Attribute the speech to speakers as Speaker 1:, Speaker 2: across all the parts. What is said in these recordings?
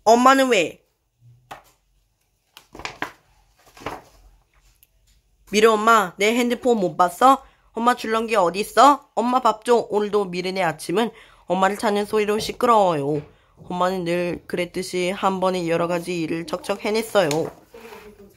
Speaker 1: 엄마는 왜? 미르 엄마, 내 핸드폰 못 봤어? 엄마 줄넘기 어딨어? 엄마 밥 줘. 오늘도 미르네 아침은 엄마를 찾는 소리로 시끄러워요. 엄마는 늘 그랬듯이 한 번에 여러 가지 일을 척척 해냈어요.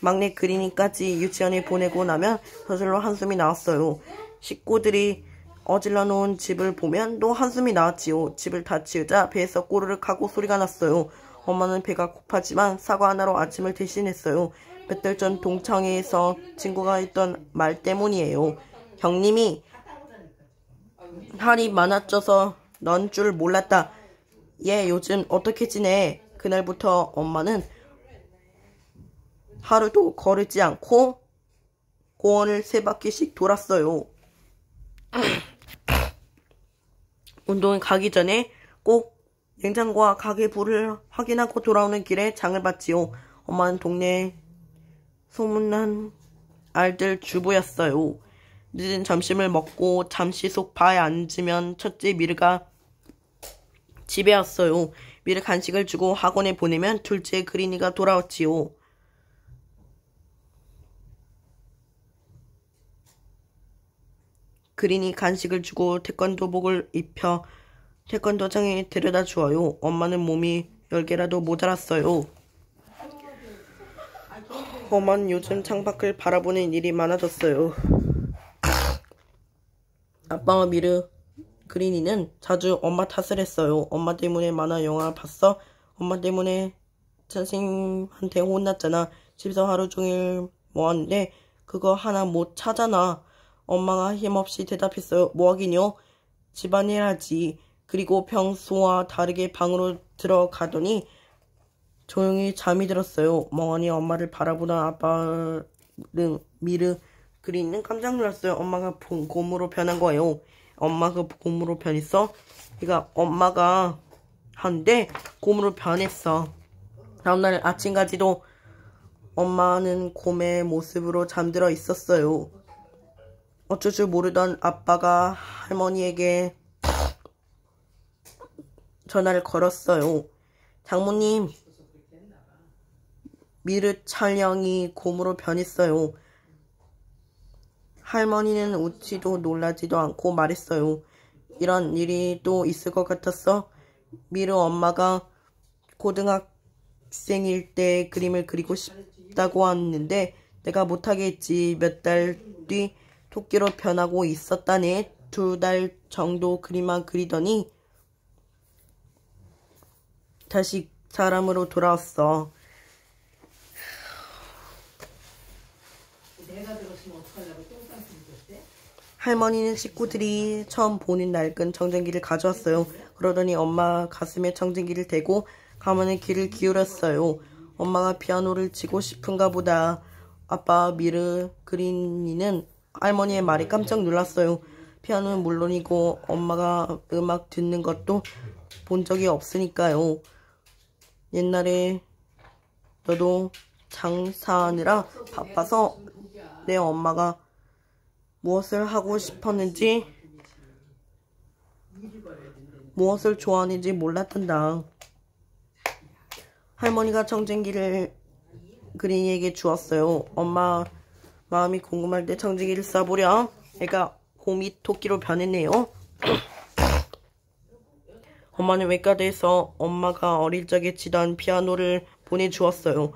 Speaker 1: 막내 그린이까지 유치원에 보내고 나면 저절로 한숨이 나왔어요. 식구들이 어질러 놓은 집을 보면 또 한숨이 나왔지요. 집을 다 치우자 배에서 꼬르륵 하고 소리가 났어요. 엄마는 배가 고팠지만 사과 하나로 아침을 대신했어요. 몇 달 전 동창회에서 친구가 했던 말 때문이에요. 형님이 살이 많아져서 넌 줄 몰랐다. 얘 요즘 어떻게 지내? 그날부터 엄마는 하루도 거르지 않고 공원을 3바퀴씩 돌았어요. 운동에 가기 전에 꼭 냉장고와 가게 불을 확인하고 돌아오는 길에 장을 봤지요. 엄마는 동네 소문난 알들 주부였어요. 늦은 점심을 먹고 잠시 소파에 앉으면 첫째 미르가 집에 왔어요. 미르 간식을 주고 학원에 보내면 둘째 그린이가 돌아왔지요. 그린이 간식을 주고 태권도복을 입혀 태권도장에 데려다 주어요. 엄마는 몸이 10개라도 모자랐어요. 엄마는 요즘 창밖을 바라보는 일이 많아졌어요. 아빠와 미르, 그린이는 자주 엄마 탓을 했어요. 엄마 때문에 만화 영화 봤어? 엄마 때문에 선생님한테 혼났잖아. 집에서 하루 종일 뭐하는데 그거 하나 못 찾아나. 엄마가 힘없이 대답했어요. 뭐하긴요? 집안일 하지. 그리고 평소와 다르게 방으로 들어가더니 조용히 잠이 들었어요. 멍하니 엄마를 바라보던 아빠는 미르 그린은 깜짝 놀랐어요. 엄마가 곰으로 변한 거예요. 엄마가 곰으로 변했어? 그러니까 엄마가 한데 곰으로 변했어. 다음날 아침까지도 엄마는 곰의 모습으로 잠들어 있었어요. 어쩔 줄 모르던 아빠가 할머니에게 전화를 걸었어요. 장모님, 미르 촬영이 곰으로 변했어요. 할머니는 웃지도 놀라지도 않고 말했어요. 이런 일이 또 있을 것 같았어? 미르 엄마가 고등학생일 때 그림을 그리고 싶다고 했는데 내가 못하게 했지. 몇 달 뒤 토끼로 변하고 있었다네. 2달 정도 그림만 그리더니 다시 사람으로 돌아왔어. 할머니는 식구들이 처음 보는 낡은 청정기를 가져왔어요. 그러더니 엄마 가슴에 청정기를 대고 가만히 귀를 기울였어요. 엄마가 피아노를 치고 싶은가 보다. 아빠 미르 그린이는 할머니의 말에 깜짝 놀랐어요. 피아노는 물론이고 엄마가 음악 듣는 것도 본 적이 없으니까요. 옛날에 너도 장사하느라 바빠서 내 엄마가 무엇을 하고 싶었는지 무엇을 좋아하는지 몰랐단다. 할머니가 청정기를 그린이에게 주었어요. 엄마 마음이 궁금할 때 청정기를 쏴보렴. 애가 곰이 토끼로 변했네요. 엄마는 외과대에서 엄마가 어릴 적에 치던 피아노를 보내주었어요.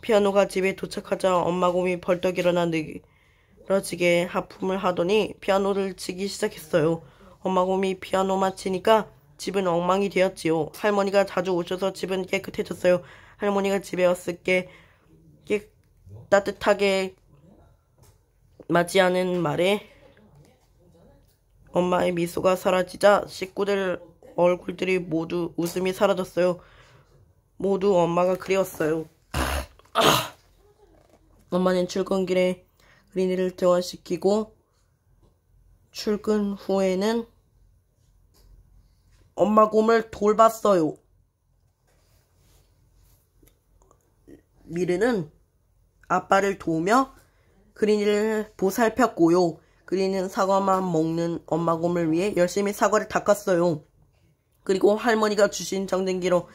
Speaker 1: 피아노가 집에 도착하자 엄마 곰이 벌떡 일어나 늘어지게 하품을 하더니 피아노를 치기 시작했어요. 엄마 곰이 피아노만 치니까 집은 엉망이 되었지요. 할머니가 자주 오셔서 집은 깨끗해졌어요. 할머니가 집에 왔을 때 따뜻하게 맞이하는 말에 엄마의 미소가 사라지자 식구들 얼굴들이 모두 웃음이 사라졌어요. 모두 엄마가 그리웠어요. 엄마는 출근길에 그린이를 퇴원시키고 출근 후에는 엄마 곰을 돌봤어요. 미르는 아빠를 도우며 그린이를 보살폈고요. 그린이는 사과만 먹는 엄마 곰을 위해 열심히 사과를 닦았어요. 그리고 할머니가 주신 청정기로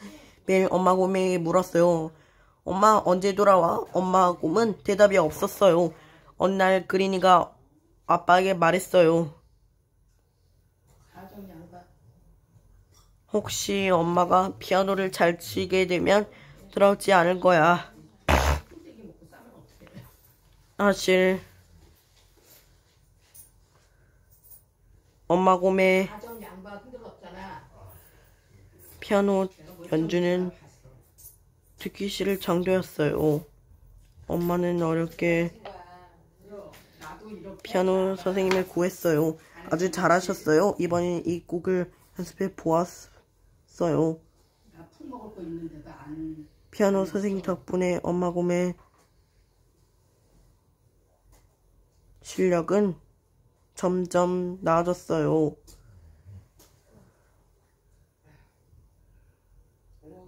Speaker 1: 매일 엄마 곰에게 물었어요. 엄마 언제 돌아와? 엄마 곰은 대답이 없었어요. 어느 날 그린이가 아빠에게 말했어요. 혹시 엄마가 피아노를 잘 치게 되면 돌아오지 않을 거야. 사실 엄마 곰의 피아노 연주는 듣기 싫을 정도였어요. 엄마는 어렵게 피아노 선생님을 구했어요. 아주 잘하셨어요. 이번엔 이 곡을 연습해 보았어요. 피아노 선생님 덕분에 엄마 곰의 실력은 점점 나아졌어요.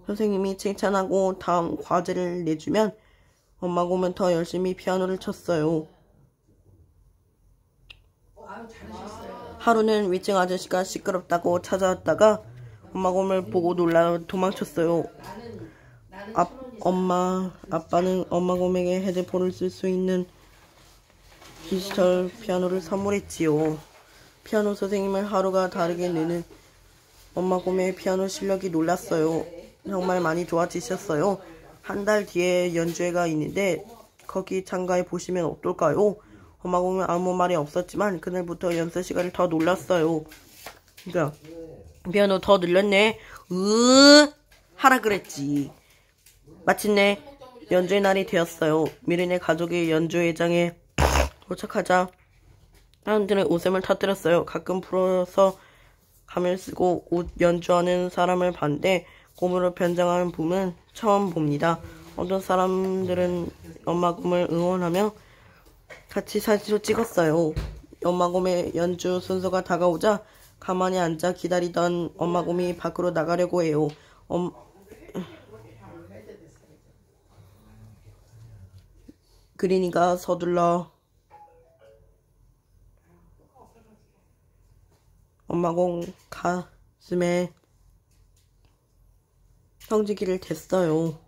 Speaker 1: 선생님이 칭찬하고 다음 과제를 내주면 엄마 곰은 더 열심히 피아노를 쳤어요. 하루는 위층 아저씨가 시끄럽다고 찾아왔다가 엄마 곰을 보고 놀라 도망쳤어요. 아빠는 엄마 곰에게 헤드폰을 쓸 수 있는 디지털 피아노를 선물했지요. 피아노 선생님을 하루가 다르게 느는 엄마 곰의 피아노 실력이 놀랐어요. 정말 많이 좋아지셨어요. 한 달 뒤에 연주회가 있는데 거기 참가해 보시면 어떨까요? 엄마 곰은 아무 말이 없었지만 그날부터 연습 시간을 더 놀랐어요. 그러니까 피아노 더 늘렸네. 하라 그랬지. 마침내 연주회 날이 되었어요. 미르네 가족이 연주회장에 도착하자 사람들은 웃음을 터뜨렸어요. 가끔 풀어서 가면을 쓰고 옷 연주하는 사람을 봤는데 곰으로 변장하는 붐은 처음 봅니다. 어떤 사람들은 엄마 곰을 응원하며 같이 사진도 찍었어요. 엄마 곰의 연주 순서가 다가오자 가만히 앉아 기다리던 엄마 곰이 밖으로 나가려고 해요. 그린이가 서둘러 엄마 곰 가슴에 성지기를 댔어요.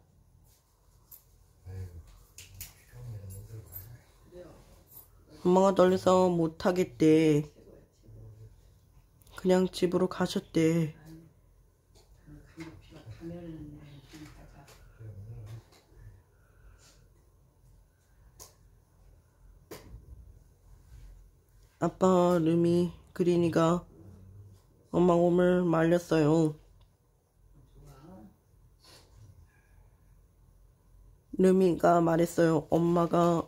Speaker 1: 엄마가 떨려서 못하겠대. 그냥 집으로 가셨대. 아빠 름이 그린이가 엄마 곰을 말렸어요. 름이가 말했어요. 엄마가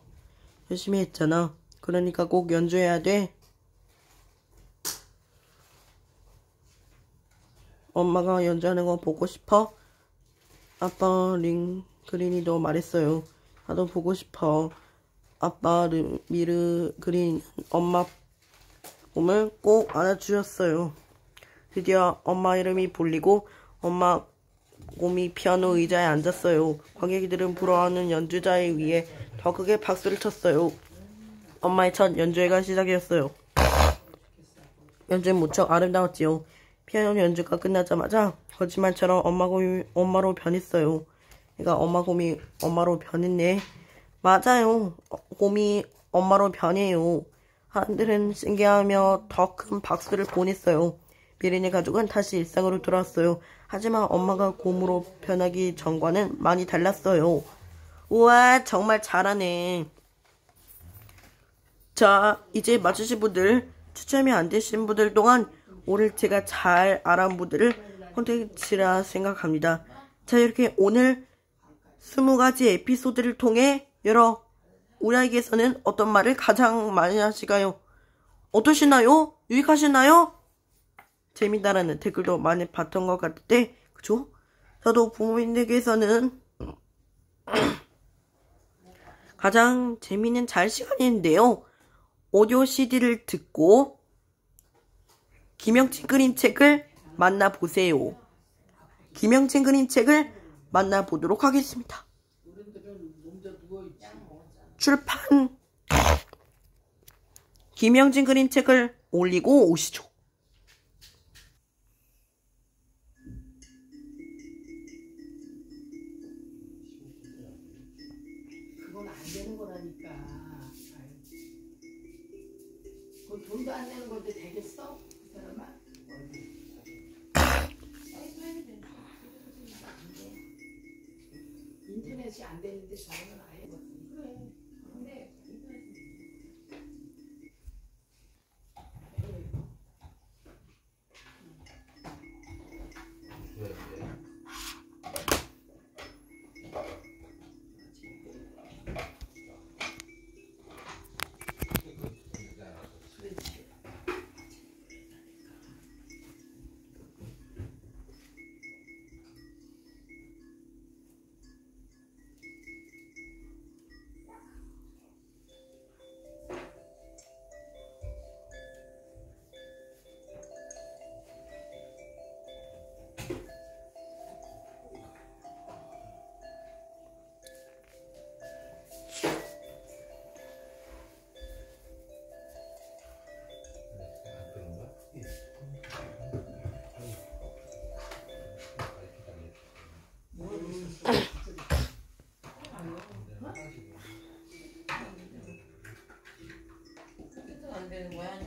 Speaker 1: 열심히 했잖아. 그러니까 꼭 연주해야 돼. 엄마가 연주하는 거 보고 싶어? 아빠 그린이도 말했어요. 나도 보고 싶어. 아빠 미르 그린 엄마 곰을 꼭 안아주셨어요. 드디어 엄마 이름이 불리고 엄마 곰이 피아노 의자에 앉았어요. 관객들은 부러워하는 연주자에 의해 더 크게 박수를 쳤어요. 엄마의 첫 연주회가 시작이었어요. 연주는 무척 아름다웠지요. 피아노 연주가 끝나자마자 거짓말처럼 엄마 곰이 엄마로 변했어요. 그러니까 엄마 곰이 엄마로 변했네. 맞아요. 곰이 엄마로 변해요. 사람들은 신기하며 더 큰 박수를 보냈어요. 미르네 가족은 다시 일상으로 돌아왔어요. 하지만 엄마가 곰으로 변하기 전과는 많이 달랐어요. 우와, 정말 잘하네. 자, 이제 맞추신 분들, 추첨이 안 되신 분들 동안 오늘 제가 잘 알아본 분들을 콘텐츠라 생각합니다. 자, 이렇게 오늘 20가지 에피소드를 통해 우리에게서는 어떤 말을 가장 많이 하실까요? 어떠시나요? 유익하시나요? 재밌다라는 댓글도 많이 봤던 것 같은데, 그죠? 저도 부모님들께서는 가장 재밌는 잘 시간인데요. 오디오 CD를 듣고 김영진 그림책을 만나보세요. 김영진 그림책을 만나보도록 하겠습니다. 출판 김영진 그림책을 올리고 오시죠.
Speaker 2: 돈 안 되는 거라니까. 아유. 그 돈도 안 내는 건데 되겠어? 그 사람아? 인터넷이 안 되는데 저는 아예 뭐 그래. 근데
Speaker 1: 안 되는 거야?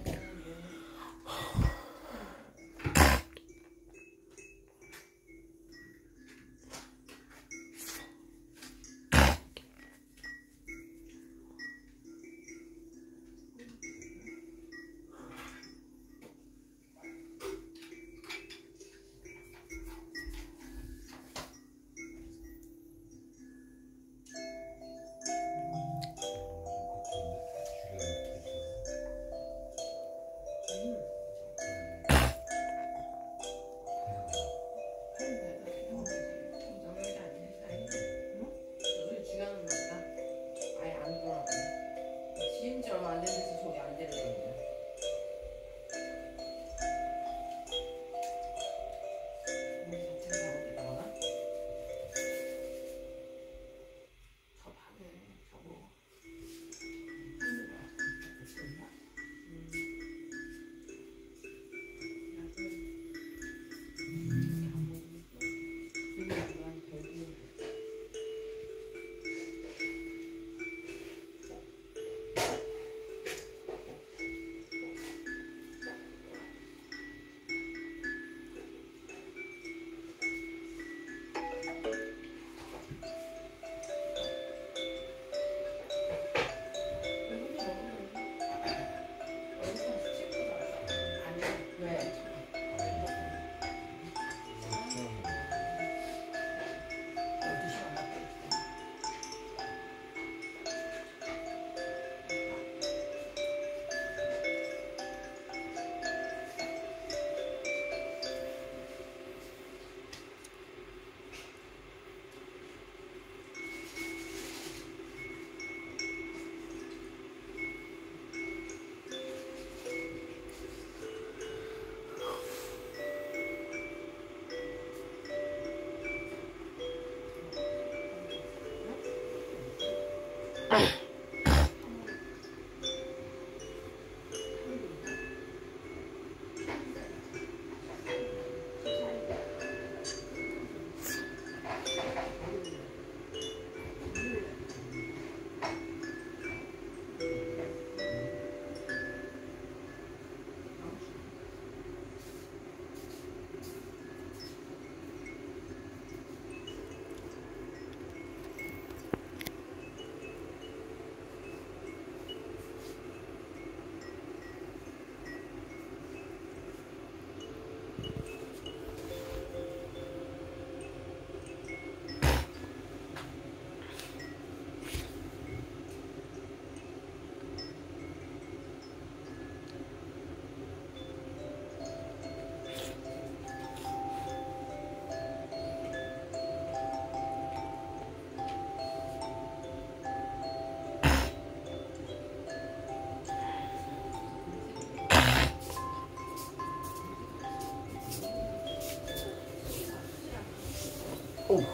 Speaker 3: 오, 이거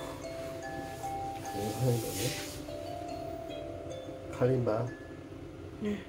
Speaker 3: 하는 거네. 갈림바.
Speaker 1: 네.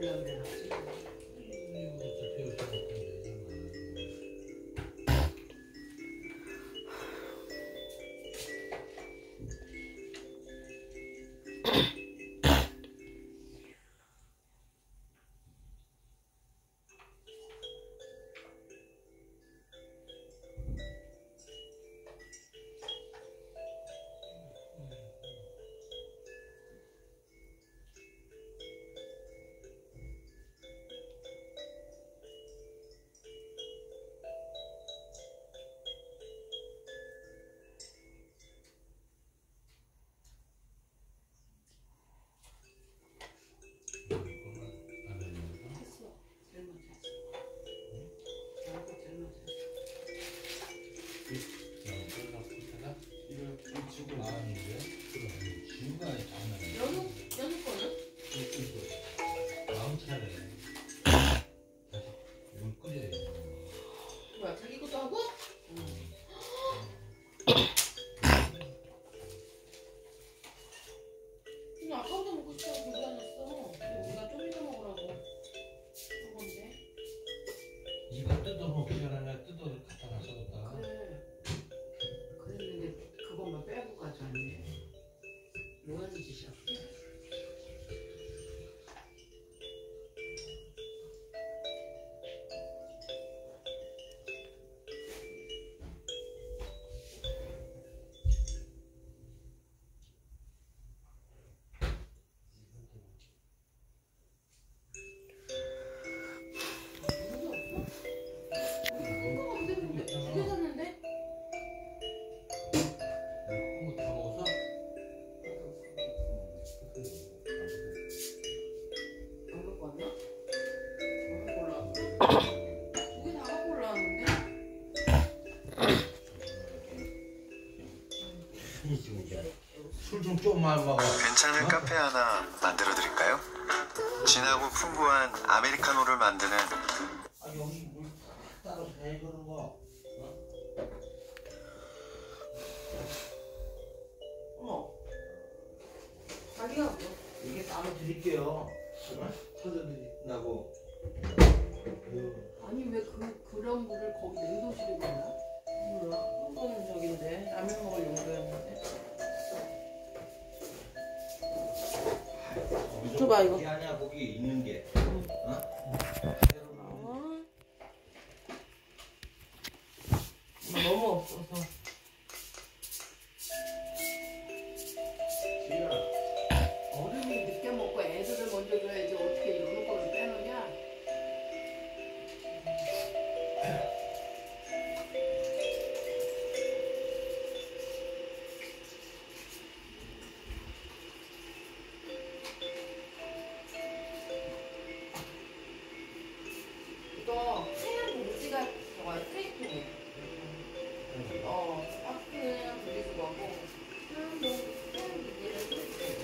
Speaker 2: 배우려고 그래놨지. 뭐야, 자기 것도 하고? 그냥 아까부터 먹고 싶다고 들고 다녔어. 우리가 좀 이따 먹으라고 한 건데.
Speaker 3: 이거 뜯어 먹기 전에 뜯어 갖다 놨었다.
Speaker 2: 그래. 그랬는데 그것만 빼고 가져왔네. 뭐 하는 짓이야? 두개 샀는데?
Speaker 3: 그거 다 먹었어?
Speaker 2: 안 갖고 왔나? 안 갖고 올라왔어. 두개 다 갖고 올라왔는데?
Speaker 3: 술 좀 좀만 먹어.
Speaker 4: 괜찮은 카페 하나 만들어 드릴까요? 진하고 풍부한 아메리카노를 만드는
Speaker 3: 아 여기 물 따로 해 그런 거.
Speaker 2: 어머. 자기가 뭐?
Speaker 3: 이게 따로 드릴게요. 터져드린다고.
Speaker 2: 아니 왜 그런 물을 거기 냉동실에 넣나?
Speaker 1: 몰라. 한 거는 저긴데 라면 먹을 용도였는데. 줘봐, 이거.
Speaker 3: 고기 아니야 고기 있는 게.
Speaker 1: 너무 없어서.
Speaker 2: 어른이 늦게 먹고 애들을 먼저 줘야지 어떻게 이런 거를 빼놓냐? 이거 하얀 봉지가 저거 테이프네. 박스는 분리수거고 하얀 봉지를 테이프.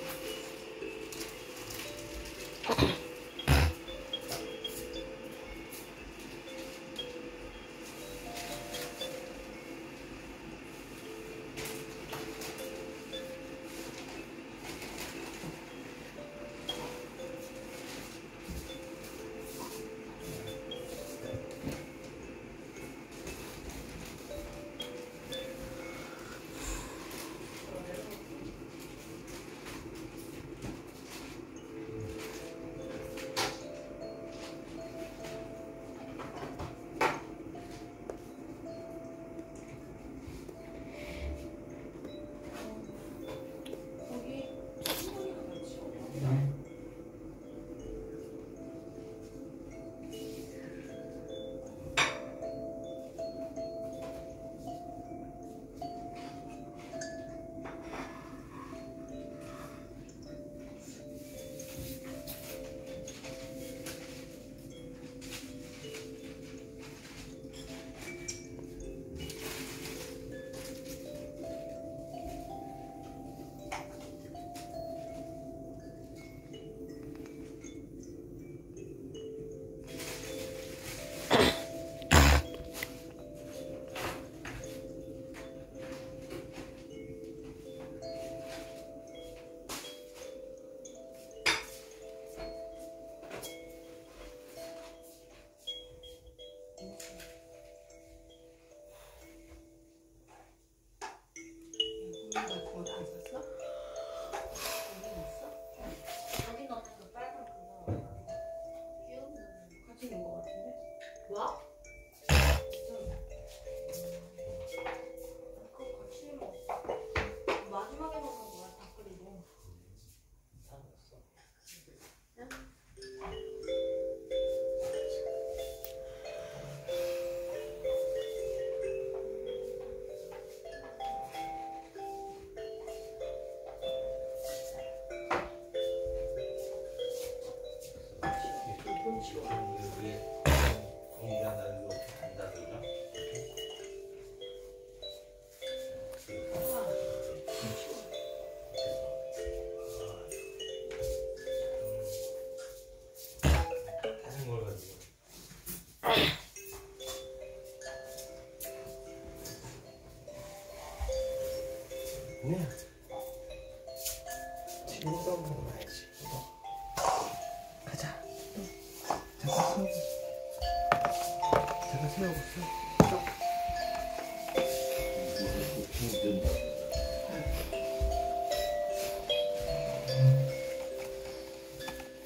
Speaker 2: 새우국수.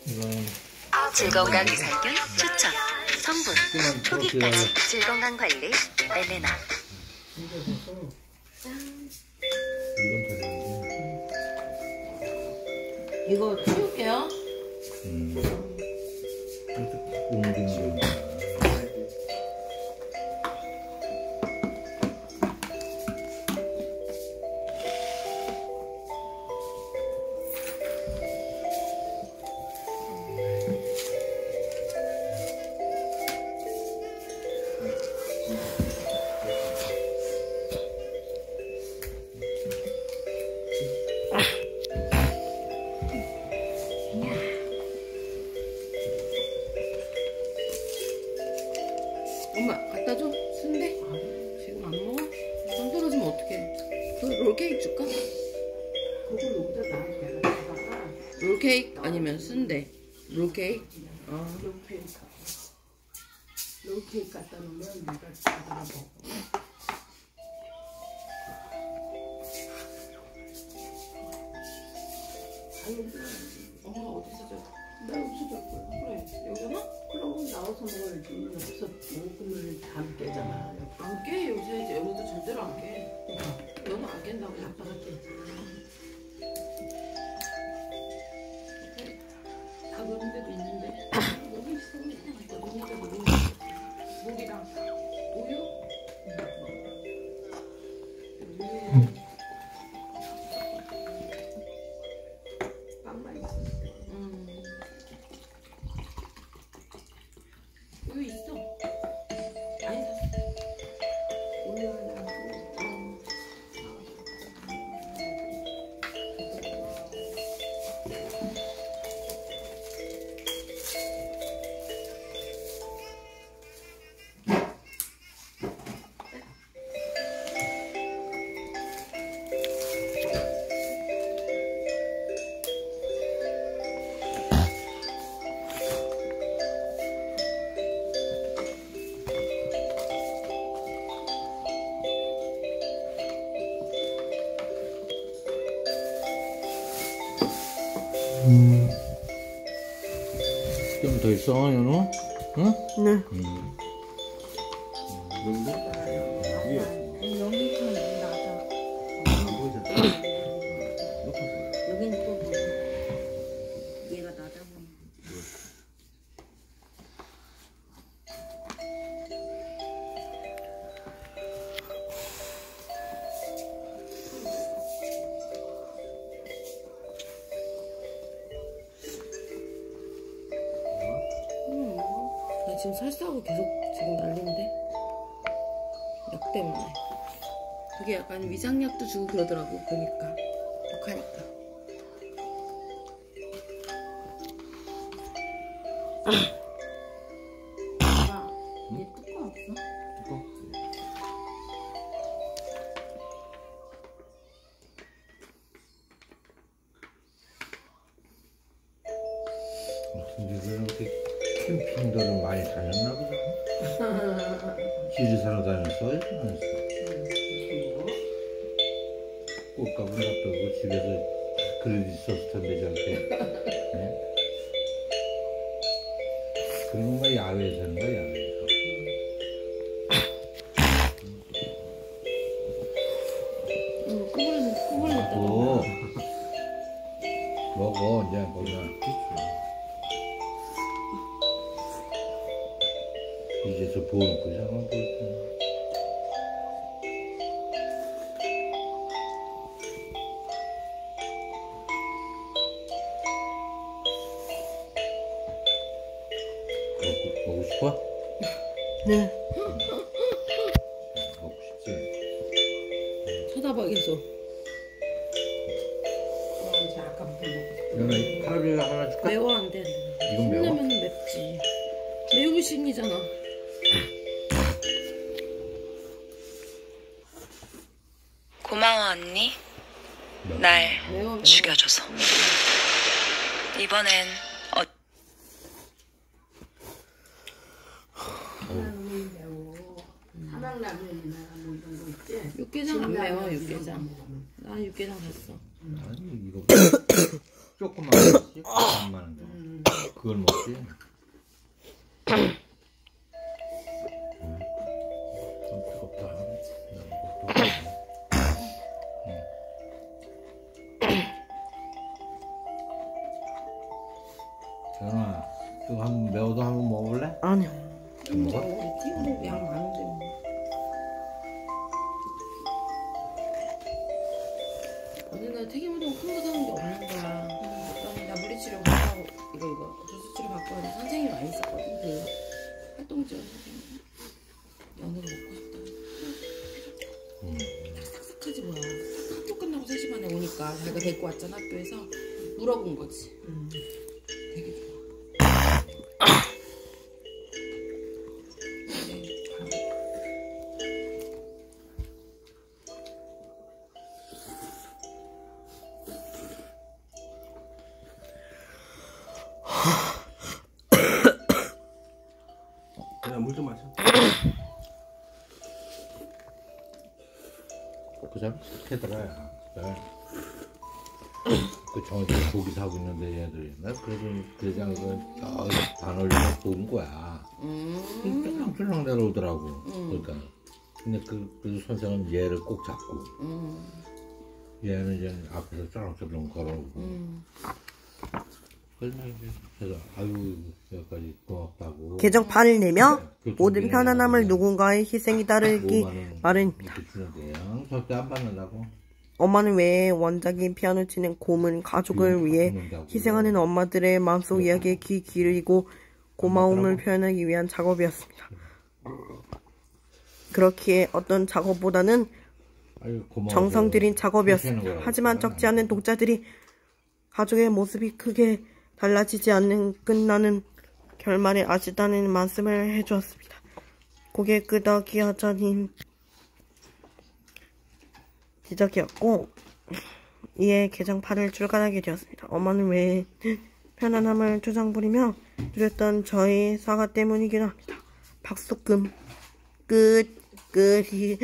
Speaker 3: 이건
Speaker 5: 즐거운강 유산균 추천. 성분 초기까지 즐건강 관리 엘레나.
Speaker 3: 이건 되는데.
Speaker 2: 이거 치울게요.
Speaker 3: 옮긴 거.
Speaker 2: 엄마 갖다 줘. 순대? 지금 안 먹어? 손 떨어지면 어떡해. 그 롤케이크 줄까?
Speaker 6: 그걸 여기다 놔. 내가 다가
Speaker 2: 롤케이크 아니면 순대. 롤케이크?
Speaker 6: 롤케이크 갖다 놓으면 내가 다가 먹어.
Speaker 2: 엄마 어디서 줘?
Speaker 6: 나 없어졌고요.
Speaker 2: 그래 여기나?
Speaker 6: 그럼 나와서 먹어야지. 여기서 먹으면 잠 깨잖아.
Speaker 2: 안 깨. 요새 이제 여기도 절대로 안 깨. 너는 안 깬다고 아빠가 깨.
Speaker 6: 다 그런 데도 있는데. 여기 있어.
Speaker 2: 여기다 먹는
Speaker 6: 물이랑
Speaker 2: 우유?
Speaker 6: 빵만 있어.
Speaker 2: 우유 있어. 많이 샀어.
Speaker 6: 우유 하나 하고.
Speaker 3: 좀 더 있어, 연우? 응?
Speaker 1: 네.
Speaker 6: 여기서 나가. 여기는 또 뭐? 얘가 나다 보니.
Speaker 2: 나 지금 설사하고 계속 지금 난리인데 약 때문에. 그게 약간 위장약도 주고 그러더라고. 보니까 독하니까.
Speaker 6: 아, 얘 뚜껑 없어?
Speaker 3: 근데 왜 이렇게 캠핑들은 많이 다녔나 보다. 지리산으로 다녔어? 안 했어? 꽃가루 놔두고 집에서 그릇 있었을 텐데 저렇게. 네? 그런 건가 야외에서 하는 거야, 야외에서.
Speaker 2: 꾸물렀다.
Speaker 3: 먹어, 이제 거기다. 이제 저 부어놓고 이상한 거 있잖아. 먹고 싶어?
Speaker 1: 네.
Speaker 3: 먹고 싶지?
Speaker 2: 쳐다봐 계속.
Speaker 6: 이제 아까부터 먹었어.
Speaker 3: 누나 카레 하나 줄까?
Speaker 2: 매워 안 돼.
Speaker 3: 이건 매워?
Speaker 2: 신라면은 맵지. 매우신이잖아.
Speaker 5: 고마워 언니. 날
Speaker 2: 매워 매워.
Speaker 5: 죽여줘서. 이번엔
Speaker 6: 하나는 매워. 라면이나 뭐 이런 거 있지?
Speaker 2: 육개장 안 매워,
Speaker 6: 진라면
Speaker 2: 육개장.
Speaker 6: 이런 거.
Speaker 2: 나 육개장 샀어.
Speaker 3: 아니 이거 조그만 거지 조그만 거 그걸 먹지. 좀 뜨겁다. 전화 이거 한번 매워도 한번 먹어볼래?
Speaker 1: 아니요.
Speaker 3: 안 먹어?
Speaker 2: 우리 튀김 양 많은데 뭐. 언니는 튀김우동 큰 거 사는 게 없는 거야. 그랬더니 나 물리치료 받고 이거 주스치료 받고 하는데 선생님이 많이 있었거든. 그 활동지원 선생님. 연어가 먹고 싶다. 삭삭하지 뭐야. 학교 끝나고 3시 반에 오니까 자기가 데리고 왔잖아 학교에서. 물어본 거지. 되게 좋아. 네, 잘하고.
Speaker 3: 그냥 물 좀 마셔. 그 사람 캐더라야. 그 정에서 고기 사고 있는데 얘들이 나 그래도 대장에서 반 올리면 본 거야. 쫄랑쫄랑 내려오더라고. 그러니까 근데 그 선생은 얘를 꼭 잡고 얘는 이제 앞에서 쫄랑쫄랑 걸어오고. 그래서 아유 여기까지 고맙다고.
Speaker 1: 개정판을 내며
Speaker 3: 그쪽에
Speaker 1: 모든 편안함을
Speaker 3: 그냥
Speaker 1: 누군가의 희생이 따르기
Speaker 3: 5만 원
Speaker 1: 마련입니다.
Speaker 3: 이렇게 주는데 절대 안 받는다고.
Speaker 1: 엄마는 왜 원작인 피아노 치는 고문 가족을 위해 희생하는 엄마들의 마음속 이야기에 귀 기울이고 고마움을 표현하기 위한 작업이었습니다. 그렇기에 어떤 작업보다는
Speaker 3: 아유, 고마워서
Speaker 1: 정성 들인
Speaker 3: 해주는
Speaker 1: 작업이었습니다.
Speaker 3: 거라고.
Speaker 1: 하지만 적지 않은 독자들이 가족의 모습이 크게 달라지지 않는 끝나는 결말에 아쉽다는 말씀을 해주었습니다. 고개 끄덕이하자니 지적이었고 이에 개정판을 출간하게 되었습니다. 엄마는 왜 편안함을 투정부리며 누렸던 저희 사과 때문이기도 합니다. 박수금 끝이